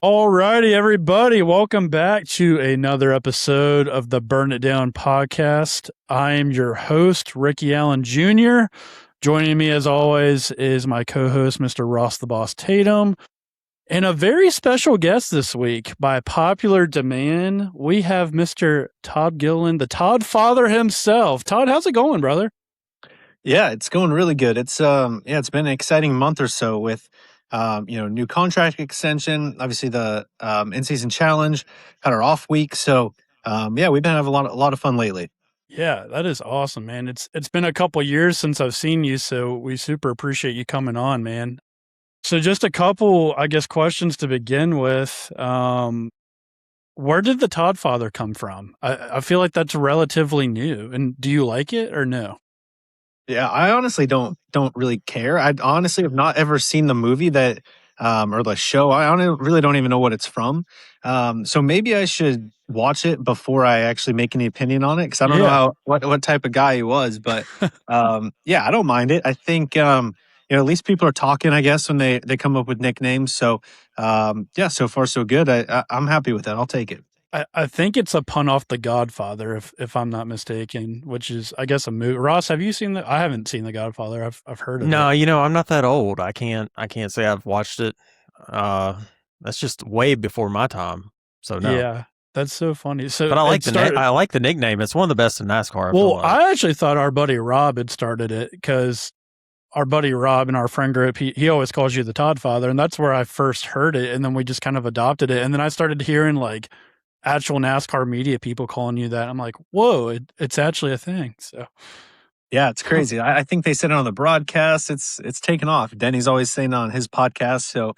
Alrighty, everybody, welcome back to another episode of the Burn It Down podcast. I am your host, Ricky Allen Jr. Joining me, as always, is my co-host, Mr. Ross the Boss Tatum. And a very special guest this week. By popular demand, we have Mr. Todd Gilliland, the Todd Father himself. Todd, how's it going, brother? Yeah, it's going really good. It's been an exciting month or so with new contract extension, obviously the in-season challenge, had our off week. So we've been having a lot of fun lately. Yeah, that is awesome, man. It's been a couple years since I've seen you, so we super appreciate you coming on, man. So just a couple, I guess, questions to begin with. Where did the Todd Father come from? I feel like that's relatively new. And do you like it or no? Yeah, I honestly don't really care. I honestly have not ever seen the movie that or the show. Really don't even know what it's from. So maybe I should watch it before I actually make any opinion on it because I don't know Yeah. what type of guy he was. But I don't mind it. I think at least people are talking. I guess when they come up with nicknames. So so far so good. I'm happy with that. I'll take it. I think it's a pun off The Godfather, if I'm not mistaken, which is, I guess, a movie. Ross, have you seen the? I haven't seen The Godfather. I've heard of No, it. I'm not that old. I can't say I've watched it. That's just way before my time. So no. Yeah, that's so funny. So But I like it started. I like the nickname. It's one of the best in NASCAR, I feel Well, like. I actually thought our buddy Rob had started it because our buddy Rob in our friend group, he always calls you the Todd Father, and that's where I first heard it, and then we just kind of adopted it, and then I started hearing like actual NASCAR media people calling you that. I'm like, whoa, it's actually a thing. So Yeah, it's crazy. I think they said it on the broadcast. It's taken off. Denny's always saying it on his podcast. So,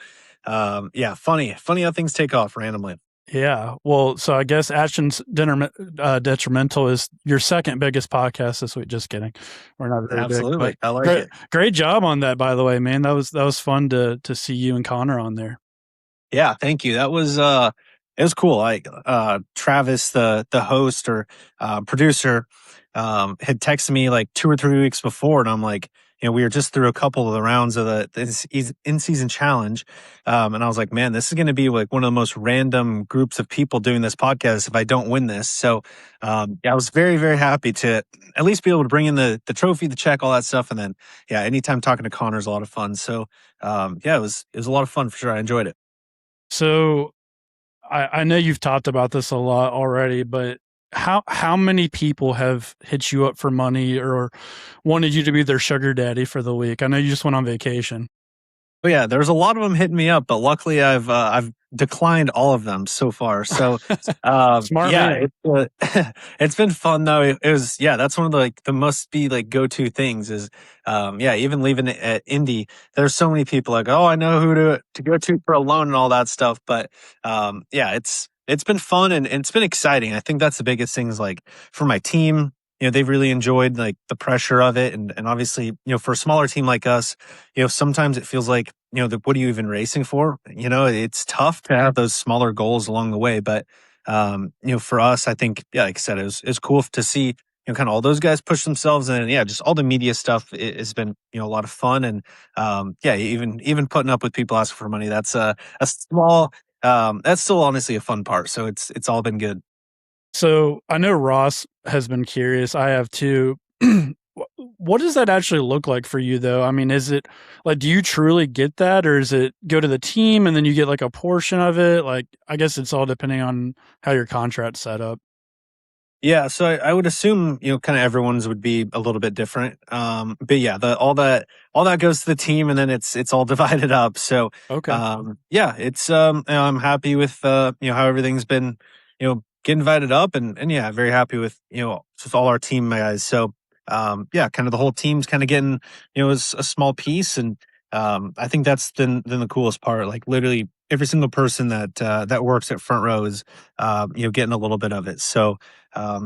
funny how things take off randomly. yeah, well, so I guess Actions Detrimental is your second biggest podcast this week. Just kidding, we're not very Absolutely, big. I like But it. great job on that, by the way, man. That was fun to see you and Connor on there. Yeah, thank you. That was it was cool. Travis, the host or producer, had texted me like 2 or 3 weeks before, and I'm like, we were just through a couple of the rounds of the in-season challenge, and I was like, man, this is going to be like one of the most random groups of people doing this podcast if I don't win this. So, I was very very happy to at least be able to bring in the trophy, the check, all that stuff, and then anytime talking to Connor is a lot of fun. So, it was a lot of fun for sure. I enjoyed it. So I know you've talked about this a lot already, but how many people have hit you up for money or wanted you to be their sugar daddy for the week? I know you just went on vacation. But yeah, there's a lot of them hitting me up, but luckily I've declined all of them so far. So Smart man. it's been fun though. It was that's one of the must be like go to things is even leaving it at Indy. There's so many people like, oh, I know who to go to for a loan and all that stuff. But it's been fun and it's been exciting. I think that's the biggest thing is like for my team. They've really enjoyed like the pressure of it. And obviously, for a smaller team like us, sometimes it feels like, what are you even racing for? It's tough to have those smaller goals along the way. But, for us, I think, like I said, it's cool to see, kind of all those guys push themselves. And just all the media stuff has been, a lot of fun. And, even putting up with people asking for money, that's a small, that's still honestly a fun part. So it's all been good. So I know Ross has been curious. I have too. What does that actually look like for you, though? I mean, is it like, do you truly get that, or is it go to the team and then you get like a portion of it? Like, I guess it's all depending on how your contract's set up. Yeah, so I would assume kind of everyone's would be a little bit different. But yeah, all that goes to the team, and then it's all divided up. So Okay. it's I'm happy with how everything's been getting divided up, and very happy with just all our team guys. So kind of the whole team's kind of getting is a small piece, and I think that's then the coolest part. Like literally every single person that works at front row is getting a little bit of it. So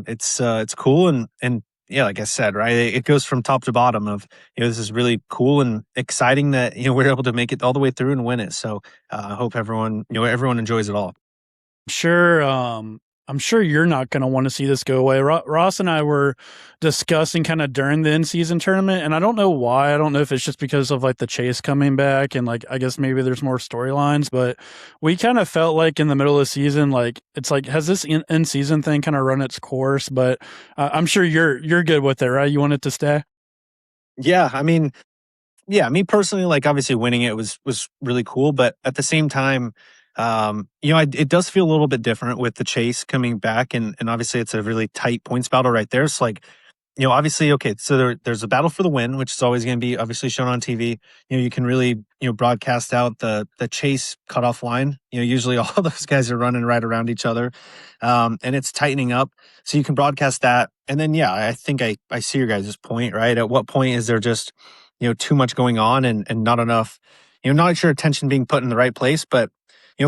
it's cool and yeah, like I said, right, it goes from top to bottom of this is really cool and exciting that we're able to make it all the way through and win it. So I hope everyone everyone enjoys it all. Sure. I'm sure you're not going to want to see this go away. Ross and I were discussing kind of during the in-season tournament, and I don't know why. I don't know if it's just because of like the chase coming back, and like I guess maybe there's more storylines, but we kind of felt like in the middle of the season, like it's like has this in-season thing kind of run its course? But I'm sure you're good with it, right? You want it to stay? Yeah, I mean, yeah, me personally, like obviously winning it was really cool, but at the same time, it does feel a little bit different with the chase coming back, and obviously it's a really tight points battle right there. So like, obviously, okay, so there's a battle for the win, which is always going to be obviously shown on TV. You can really broadcast out the chase cutoff line. Usually all those guys are running right around each other, and it's tightening up, so you can broadcast that. And then yeah, I think I see your guys' point, right? At what point is there just too much going on and not enough, not sure attention being put in the right place, but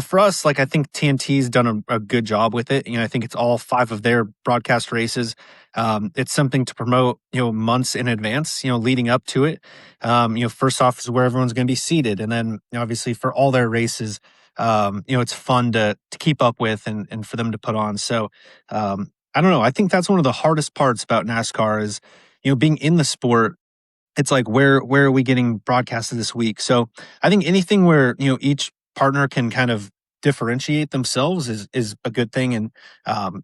for us, like I think TNT's done a good job with it. I think it's all 5 of their broadcast races. It's something to promote, months in advance, leading up to it. First off is where everyone's going to be seated. And then obviously for all their races, it's fun to keep up with and for them to put on. So, I don't know. I think that's one of the hardest parts about NASCAR is, being in the sport. It's like where are we getting broadcasted this week? So I think anything where each partner can kind of differentiate themselves is a good thing. And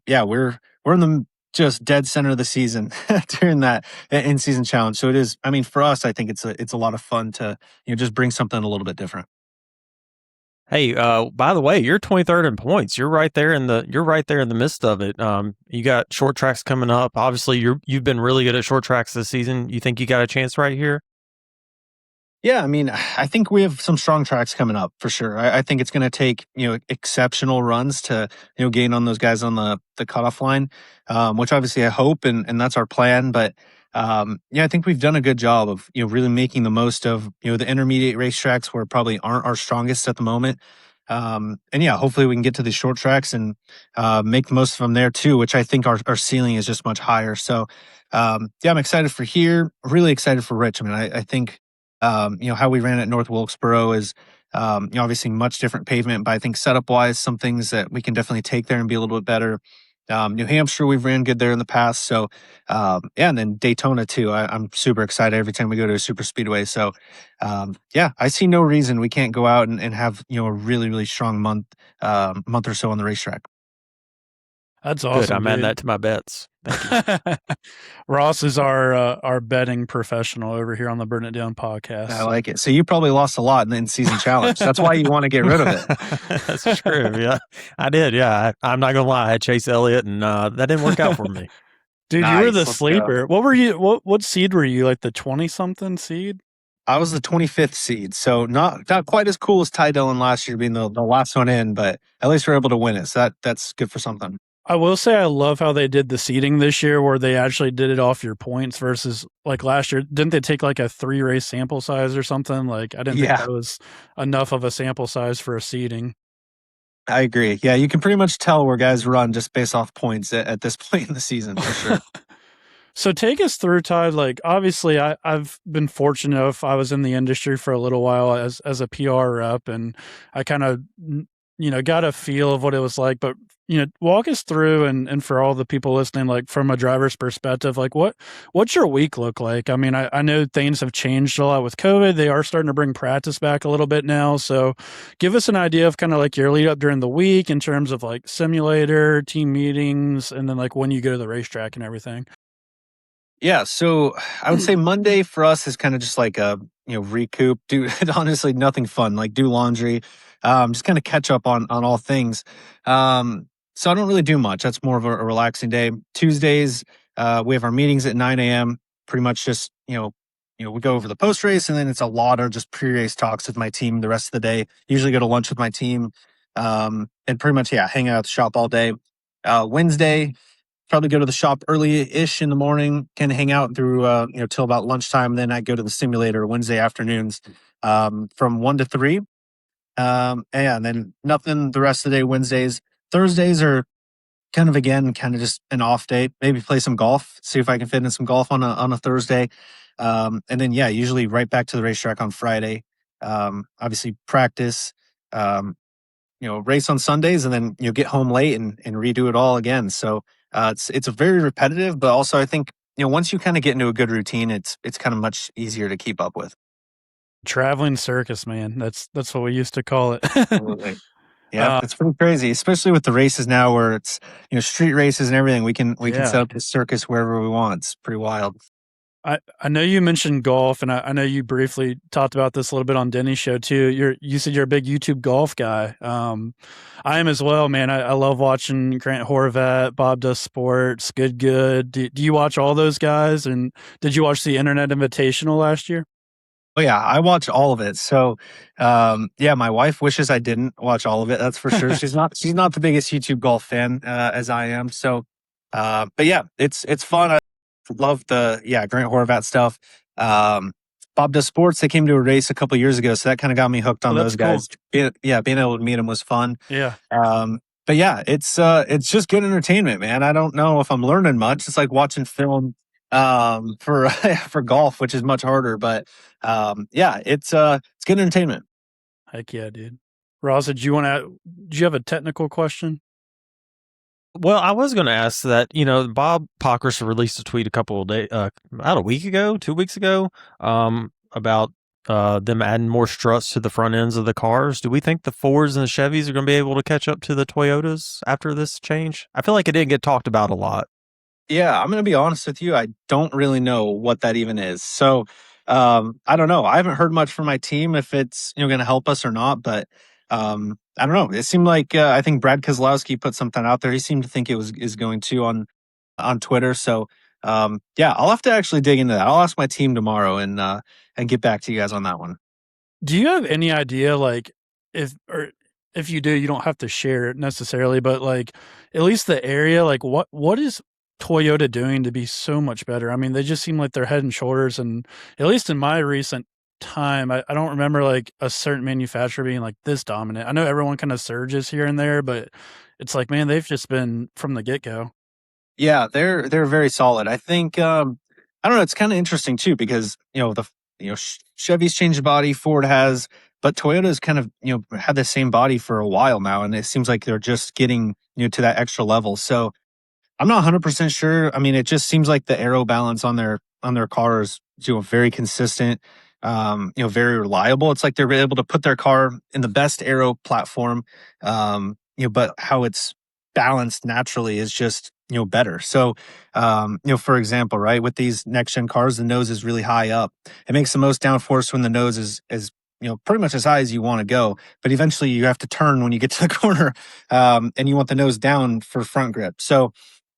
yeah, we're in the just dead center of the season during that in season challenge. So it is. I mean, for us, I think it's a lot of fun to just bring something a little bit different. Hey, by the way, you're 23rd in points. You're right there in the midst of it. You got short tracks coming up. Obviously, you've been really good at short tracks this season. You think you got a chance right here? Yeah, I mean, I think we have some strong tracks coming up for sure. I think it's going to take exceptional runs to gain on those guys on the cutoff line, which obviously I hope and that's our plan. But yeah, I think we've done a good job of really making the most of the intermediate racetracks where probably aren't our strongest at the moment. And yeah, hopefully we can get to the short tracks and make the most of them there too, which I think our ceiling is just much higher. So yeah, I'm excited for here. Really excited for Rich. I mean, I think how we ran at North Wilkesboro is, obviously much different pavement, but I think setup wise, some things that we can definitely take there and be a little bit better. New Hampshire, we've ran good there in the past. So, yeah, and then Daytona too. I'm super excited every time we go to a super speedway. So, yeah, I see no reason we can't go out and have, a really, really strong month or so on the racetrack. That's Good. awesome, I'm adding dude. that to my bets. Thank you. Ross is our betting professional over here on the Burn It Down podcast. I So. like it. So you probably lost a lot in the in-season challenge. That's why you want to get rid of it. That's true. Yeah, I did. Yeah, I'm not gonna lie. I had Chase Elliott, and that didn't work out for me. Dude, you were Nice. the Let's go. sleeper. What were you? What seed were you? Like the 20-something seed? I was the 25th seed, so not quite as cool as Ty Dillon last year being the last one in, but at least we're able to win it. So that's good for something. I will say I love how they did the seeding this year, where they actually did it off your points versus like last year. Didn't they take like a 3-race sample size or something? Like I didn't think that was enough of a sample size for a seeding. I agree. Yeah, you can pretty much tell where guys run just based off points at this point in the season for sure. So take us through, Todd. Like obviously I've been fortunate enough. I was in the industry for a little while as a PR rep, and I kind of got a feel of what it was like. But walk us through and for all the people listening, like from a driver's perspective, like what's your week look like? I mean, I know things have changed a lot with COVID. They are starting to bring practice back a little bit now. So give us an idea of kind of like your lead up during the week in terms of like simulator, team meetings, and then like when you go to the racetrack and everything. Yeah, so I would say Monday for us is kind of just like a recoup. Do honestly nothing fun, like do laundry, just kind of catch up on all things. So I don't really do much. That's more of a relaxing day. Tuesdays, we have our meetings at 9 a.m. Pretty much just we go over the post race, and then it's a lot of just pre race talks with my team the rest of the day. Usually go to lunch with my team, and pretty much hang out at the shop all day. Wednesday, probably go to the shop early-ish in the morning, kind of hang out through till about lunchtime. Then I go to the simulator Wednesday afternoons from 1 to 3. And then nothing the rest of the day. Wednesdays, Thursdays are kind of just an off day. Maybe play some golf, see if I can fit in some golf on a Thursday. And then usually right back to the racetrack on Friday. Obviously practice. race on Sundays and then get home late and redo it all again. So it's a very repetitive, but also I think once you kind of get into a good routine, it's kind of much easier to keep up with. Traveling circus, man. That's what we used to call it. Absolutely. Yeah, it's pretty crazy, especially with the races now where it's street races and everything. We can set up the circus wherever we want. It's pretty wild. I know you mentioned golf, and I know you briefly talked about this a little bit on Denny's show too. You said you're a big YouTube golf guy. I am as well, man. I love watching Grant Horvat, Bob Does Sports, Good. Do you watch all those guys? And did you watch the Internet Invitational last year? Oh yeah, I watch all of it. So, yeah, my wife wishes I didn't watch all of it. That's for sure. She's not the biggest YouTube golf fan as I am. So, but yeah, it's fun. I love the Grant Horvat stuff. Bob Does Sports. They came to a race a couple years ago, so that kind of got me hooked on those guys. Cool. Being able to meet them was fun. Yeah. But yeah, it's just good entertainment, man. I don't know if I'm learning much. It's like watching film for for golf, which is much harder. But yeah, it's good entertainment. Heck yeah, dude. Ross, do you have a technical question? Well, I was going to ask that, Bob Pockers released a tweet about a week ago, 2 weeks ago, about them adding more struts to the front ends of the cars. Do we think the Fords and the Chevys are going to be able to catch up to the Toyotas after this change? I feel like it didn't get talked about a lot. Yeah, I'm going to be honest with you. I don't really know what that even is. So I don't know. I haven't heard much from my team if it's going to help us or not, but I don't know. It seemed like I think Brad Keselowski put something out there. He seemed to think it is going to on Twitter. So yeah, I'll have to actually dig into that. I'll ask my team tomorrow and get back to you guys on that one. Do you have any idea, like, if you do, you don't have to share it necessarily, but like at least the area, like what is Toyota doing to be so much better? I mean, they just seem like they're head and shoulders, and at least in my recent time, I don't remember like a certain manufacturer being like this dominant. I know everyone kind of surges here and there, but it's like, man, they've just been from the get-go. Yeah, they're very solid. I think I don't know, it's kind of interesting too because Chevy's changed body, Ford has, but Toyota's kind of had the same body for a while now, and it seems like they're just getting to that extra level. So I'm not 100% sure. I mean, it just seems like the aero balance on their car is very consistent, very reliable. It's like they're able to put their car in the best aero platform, but how it's balanced naturally is just better. So, for example, right, with these next gen cars, the nose is really high up. It makes the most downforce when the nose is pretty much as high as you want to go. But eventually, you have to turn when you get to the corner, and you want the nose down for front grip. So,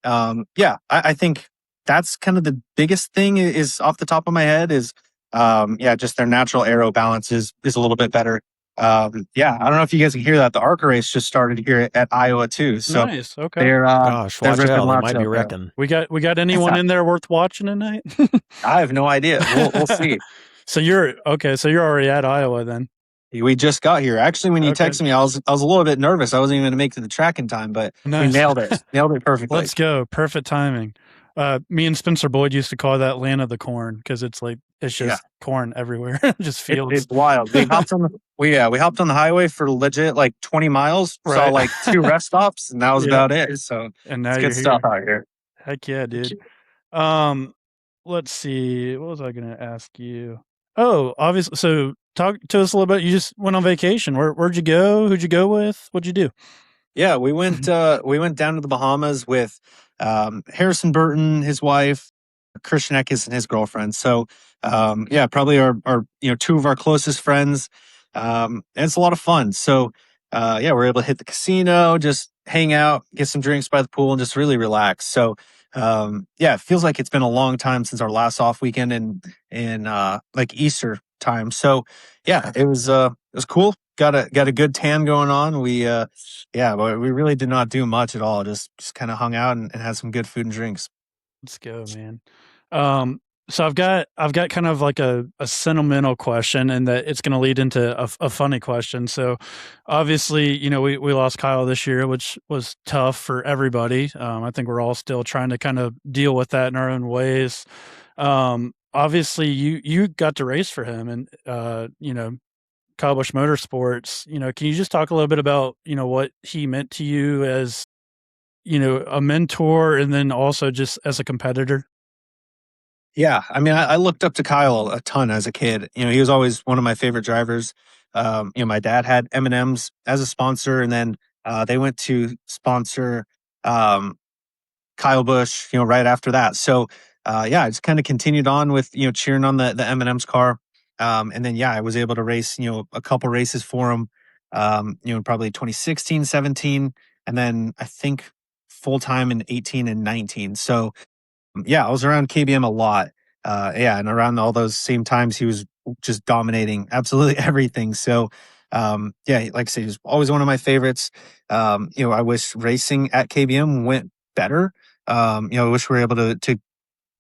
yeah, I think that's kind of the biggest thing is off the top of my head is, just their natural aero balance is a little bit better. Yeah, I don't know if you guys can hear that. The ARCA race just started here at Iowa too. So nice. Okay. They're gosh, watch out. They might be wrecking. We got anyone in there worth watching tonight? I have no idea. We'll see. So you're already at Iowa then. We just got here. Actually, when you texted me, I was a little bit nervous. I wasn't even going to make it to the track in time, but we nailed it. Nailed it perfectly. Let's go. Perfect timing. Me and Spencer Boyd used to call that land of the corn because it's just corn everywhere, just fields. It's wild. We hopped on the highway for legit like 20 miles. Right. Saw like 2 rest stops, and that was about it. So and now it's good stuff out here. Heck yeah, dude. Let's see. What was I going to ask you? Oh, obviously. So talk to us a little bit. You just went on vacation. Where'd you go? Who'd you go with? What'd you do? Yeah, we went down to the Bahamas with Harrison Burton, his wife, Christian Eckes, and his girlfriend. So probably our 2 of our closest friends. And it's a lot of fun. So we're able to hit the casino, just hang out, get some drinks by the pool, and just really relax. So it feels like it's been a long time since our last off weekend in like Easter time. So it was cool. Got a good tan going on. But we really did not do much at all. Just kind of hung out and had some good food and drinks. Let's go, man. So I've got kind of like a sentimental question, and that it's going to lead into a funny question. So obviously, we lost Kyle this year, which was tough for everybody. I think we're all still trying to kind of deal with that in our own ways. Obviously you got to race for him, and Kyle Busch Motorsports. Can you just talk a little bit about, what he meant to you as, a mentor and then also just as a competitor? Yeah, I mean, I looked up to Kyle a ton as a kid. He was always one of my favorite drivers. My dad had M&M's as a sponsor, and then they went to sponsor um, Kyle Busch, right after that. So, yeah, I just kind of continued on with, cheering on the M&M's car. And then, yeah, I was able to race, a couple races for him, probably 2016, 17, and then I think full time in 18 and 19. So, yeah, I was around KBM a lot. Yeah, and around all those same times, he was just dominating absolutely everything. So, yeah, like I said, he was always one of my favorites. I wish racing at KBM went better. I wish we were able to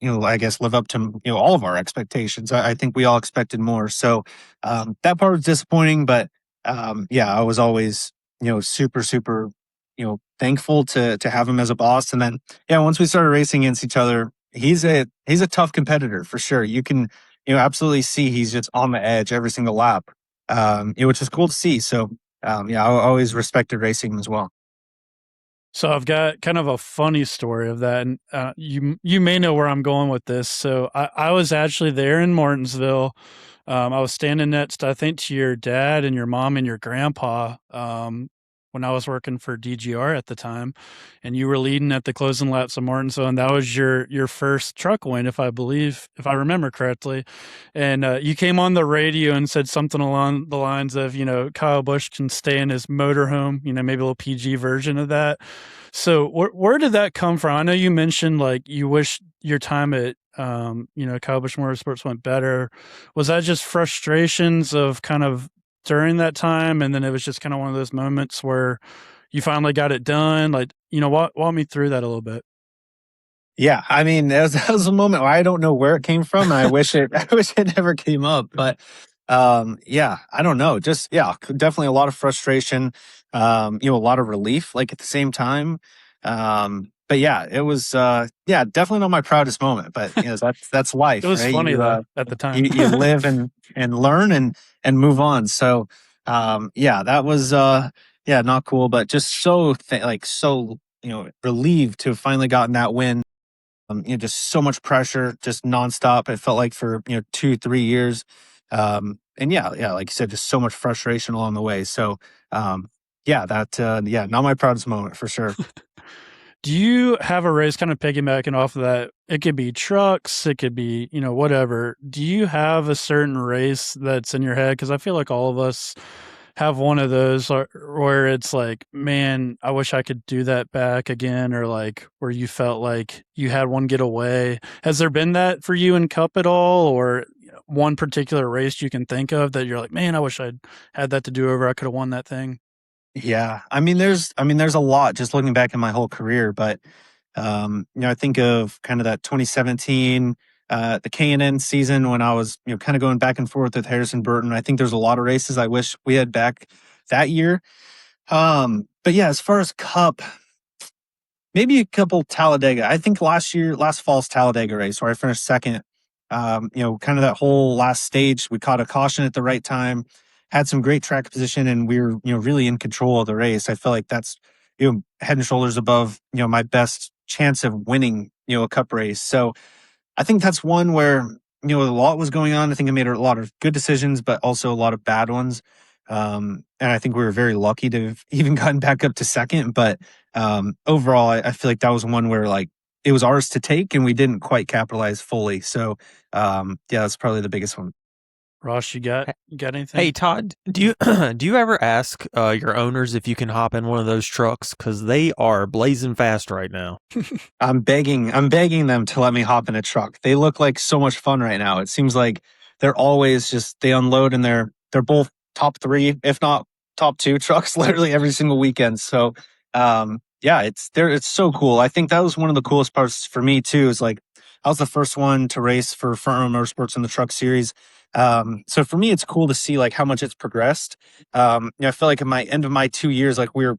I guess live up to, all of our expectations. I think we all expected more. So that part was disappointing, but yeah, I was always, super, super, thankful to have him as a boss. And then, yeah, once we started racing against each other, he's a tough competitor for sure. You can, absolutely see he's just on the edge every single lap, which is cool to see. So yeah, I always respected racing him as well. So I've got kind of a funny story of that, and you may know where I'm going with this. So I was actually there in Martinsville. I was standing next, I think, to your dad and your mom and your grandpa when I was working for DGR at the time, and you were leading at the closing laps of Martinsville, and that was your first truck win, if I remember correctly. And you came on the radio and said something along the lines of, Kyle Busch can stay in his motorhome, maybe a little PG version of that. So where did that come from? I know you mentioned like you wish your time at Kyle Busch Motorsports went better. Was that just frustrations of kind of during that time, and then it was just kind of one of those moments where you finally got it done? Like, walk me through that a little bit. Yeah, I mean, that was a moment where I don't know where it came from, and I wish it I wish it never came up. But yeah, I don't know. Just yeah, definitely a lot of frustration. A lot of relief, like at the same time. But yeah, it was yeah, definitely not my proudest moment. But that's life, It was right? funny You though at the time. you live and learn and move on. So yeah, that was yeah, not cool, but just so so relieved to have finally gotten that win. Just so much pressure, just nonstop. It felt like for 2-3 years, and yeah, like you said, just so much frustration along the way. So, yeah, that yeah, not my proudest moment for sure. Do you have a race kind of piggybacking off of that? It could be trucks, it could be, whatever. Do you have a certain race that's in your head? Because I feel like all of us have one of those where it's like, man, I wish I could do that back again, or like where you felt like you had one get away. Has there been that for you in Cup at all, or one particular race you can think of that you're like, man, I wish I'd had that to do over. I could have won that thing. Yeah, I mean, there's a lot just looking back in my whole career, but I think of kind of that 2017, the K&N season when I was, kind of going back and forth with Harrison Burton. I think there's a lot of races I wish we had back that year. But yeah, as far as Cup, maybe a couple Talladega. I think last fall's Talladega race where I finished second. Kind of that whole last stage, we caught a caution at the right time, had some great track position, and we were, really in control of the race. I feel like that's, head and shoulders above, my best chance of winning, a cup race. So I think that's one where, a lot was going on. I think I made a lot of good decisions, but also a lot of bad ones. And I think we were very lucky to have even gotten back up to second. But overall, I feel like that was one where like it was ours to take and we didn't quite capitalize fully. So yeah, that's probably the biggest one. Ross, you got anything? Hey Todd, do you do you ever ask your owners if you can hop in one of those trucks because they are blazing fast right now? I'm begging them to let me hop in a truck. They look like so much fun right now. It seems like they're always they unload and they're both top three, if not top two trucks, literally every single weekend. So yeah, it's so cool. I think that was one of the coolest parts for me too, is like I was the first one to race for Front Row Motorsports in the truck series. So for me, it's cool to see like how much it's progressed. I feel like in my end of my 2 years, like we're,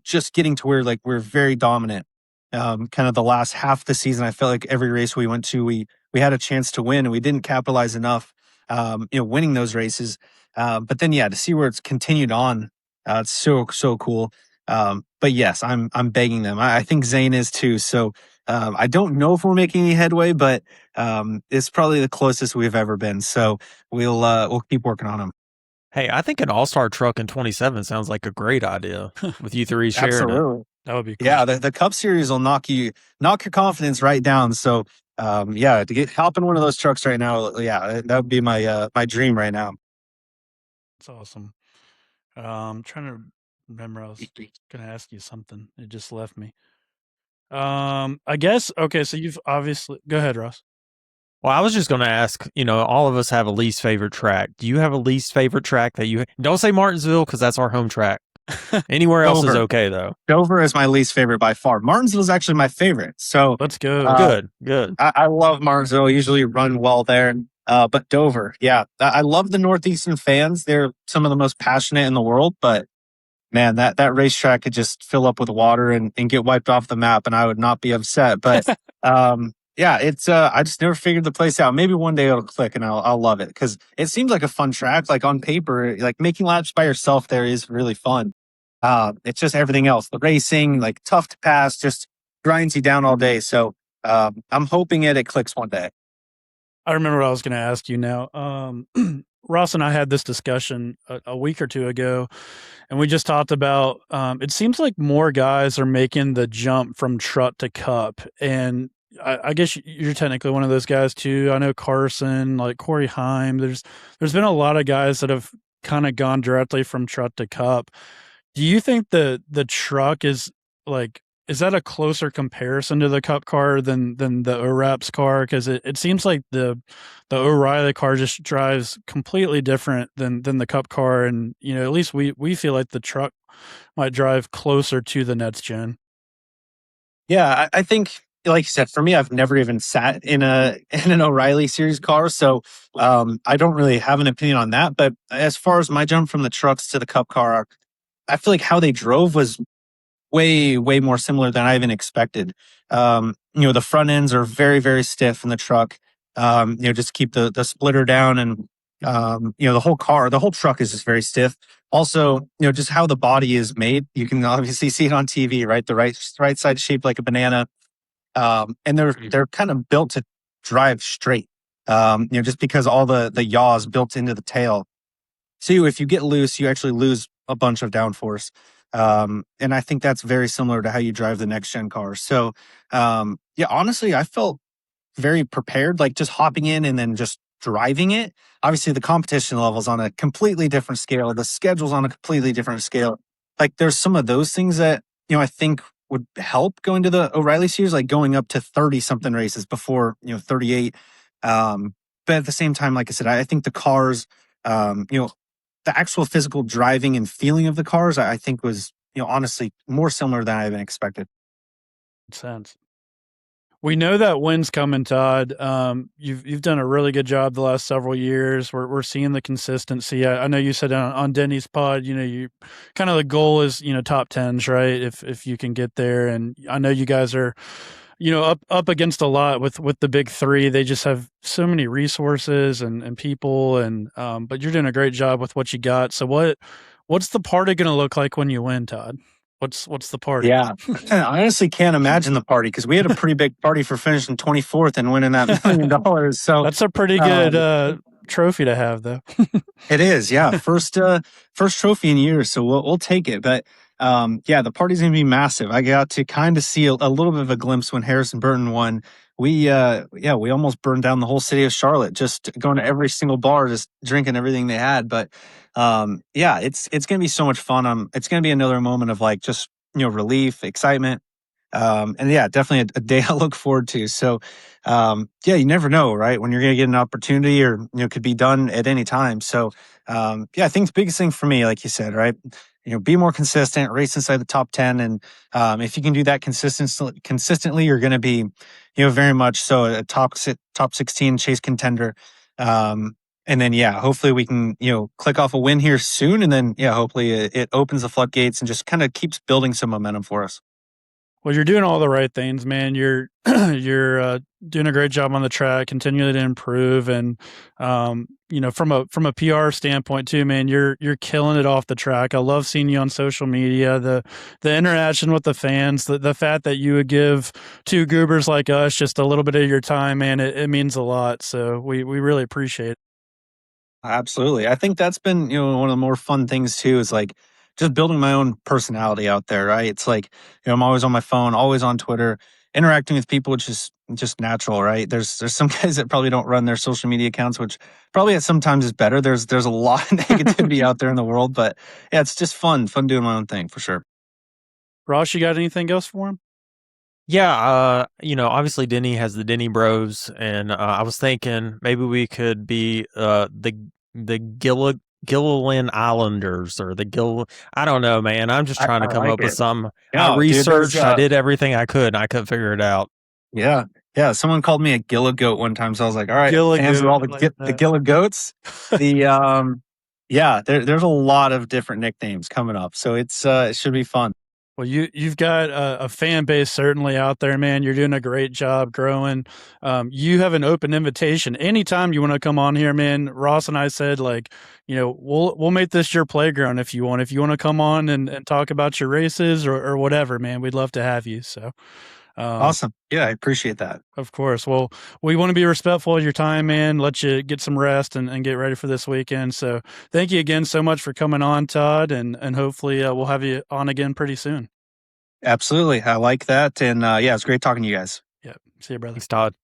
just getting to where like we're very dominant. Kind of the last half of the season, I felt like every race we went to, we had a chance to win and we didn't capitalize enough. winning those races. But then, yeah, to see where it's continued on, it's so cool. But yes, I'm begging them. I think Zane is too. So I don't know if we're making any headway, but it's probably the closest we've ever been. So we'll keep working on them. Hey, I think an all-star truck in 27 sounds like a great idea with you three sharing it. Absolutely. That would be cool. Yeah, the Cup Series will knock your confidence right down. So yeah, to hop in one of those trucks right now, yeah, that would be my dream right now. That's awesome. I'm trying to remember. I was going to ask you something. It just left me. I guess. Okay, so you've obviously. Go ahead, Ross. Well, I was just going to ask, all of us have a least favorite track. Do you have a least favorite track that you don't say Martinsville because that's our home track. Anywhere else is okay though. Dover is my least favorite by far. Martinsville is actually my favorite. So let's go. Good. I love Martinsville. Usually run well there. But Dover, yeah, I love the Northeastern fans. They're some of the most passionate in the world. But man, that racetrack could just fill up with water and get wiped off the map, and I would not be upset. But yeah, it's I just never figured the place out. Maybe one day it'll click and I'll love it because it seems like a fun track. Like on paper, like making laps by yourself there is really fun. It's just everything else, the racing, like tough to pass, just grinds you down all day. So I'm hoping it clicks one day. I remember what I was going to ask you now. Ross and I had this discussion a week or two ago, and we just talked about it seems like more guys are making the jump from truck to cup. And I guess you're technically one of those guys too. I know Carson, like Corey Heim. There's been a lot of guys that have kind of gone directly from truck to cup. Do you think the truck is that a closer comparison to the Cup car than the O'Raps car? Because it seems like the O'Reilly car just drives completely different than the Cup car, and at least we feel like the truck might drive closer to the next gen. Yeah, I think, like you said, for me, I've never even sat in an O'Reilly series car, so I don't really have an opinion on that. But as far as my jump from the trucks to the Cup car, I feel like how they drove was way more similar than I even expected. The front ends are very, very stiff in the truck. Just keep the splitter down, and the whole truck is just very stiff. Also, just how the body is made. You can obviously see it on TV, right? The right side shaped like a banana, and they're kind of built to drive straight. Just because all the yaw is built into the tail. So if you get loose, you actually lose a bunch of downforce. And I think that's very similar to how you drive the next gen cars. So, yeah, honestly, I felt very prepared, like just hopping in and then just driving it. Obviously, the competition level's on a completely different scale. The schedule's on a completely different scale. Like there's some of those things that, I think would help go into the O'Reilly series, like going up to 30 something races before, 38. But at the same time, like I said, I think the cars, the actual physical driving and feeling of the cars, I think was, honestly more similar than I even expected. Makes sense. We know that wind's coming, Todd. You've done a really good job the last several years. We're seeing the consistency. I know you said on Denny's pod, you kind of the goal is top tens, right? If you can get there, and I know you guys are up against a lot with the big three. They just have so many resources and people, and but you're doing a great job with what you got. So what's the party going to look like when you win, Todd? What's the party? Yeah, I honestly can't imagine the party because we had a pretty big party for finishing 24th and winning that $1 million. So that's a pretty good trophy to have, though. It is, yeah. First trophy in years, so we'll take it. But yeah, the party's gonna be massive. I got to kind of see a little bit of a glimpse when Harrison Burton won. We almost burned down the whole city of Charlotte, just going to every single bar, just drinking everything they had. But yeah, it's gonna be so much fun. It's gonna be another moment of like just relief, excitement. And yeah, definitely a day I look forward to. So, yeah, you never know, right? When you're going to get an opportunity or, could be done at any time. So, yeah, I think the biggest thing for me, like you said, right? Be more consistent, race inside the top 10. And, if you can do that consistently, you're going to be, very much so a top 16 chase contender. And then, yeah, hopefully we can, click off a win here soon. And then, yeah, hopefully it opens the floodgates and just kind of keeps building some momentum for us. Well, you're doing all the right things, man. You're you're doing a great job on the track, continuing to improve, and from a PR standpoint too, man. You're killing it off the track. I love seeing you on social media. The interaction with the fans, the fact that you would give two goobers like us just a little bit of your time, man. It means a lot. So we really appreciate it. Absolutely. I think that's been, one of the more fun things too is like just building my own personality out there, right? It's like, I'm always on my phone, always on Twitter, interacting with people, which is just natural, right? There's some guys that probably don't run their social media accounts, which probably sometimes is better. There's a lot of negativity out there in the world, but yeah, it's just fun doing my own thing for sure. Ross, you got anything else for him? Yeah, obviously Denny has the Denny Bros, and I was thinking maybe we could be the Gilliland Islanders or the Gill. I don't know, man. I'm just trying to I come like up with it. some. I Yeah, dude, researched, I did everything I could, and I couldn't figure it out. yeah. Yeah. Someone called me a Gilligoat one time. So I was like, all right, fans of all the Gilligoats. Yeah, there's a lot of different nicknames coming up. So it should be fun. Well, you've got a fan base certainly out there, man. You're doing a great job growing. You have an open invitation anytime you want to come on here, man. Ross and I said we'll make this your playground if you want. If you want to come on and talk about your races or whatever, man, we'd love to have you. So awesome. Yeah, I appreciate that. Of course. Well, we want to be respectful of your time, man. Let you get some rest and get ready for this weekend. So thank you again so much for coming on, Todd, and hopefully we'll have you on again pretty soon. Absolutely. I like that. And yeah, it's great talking to you guys. Yeah. See you, brother. Thanks, Todd.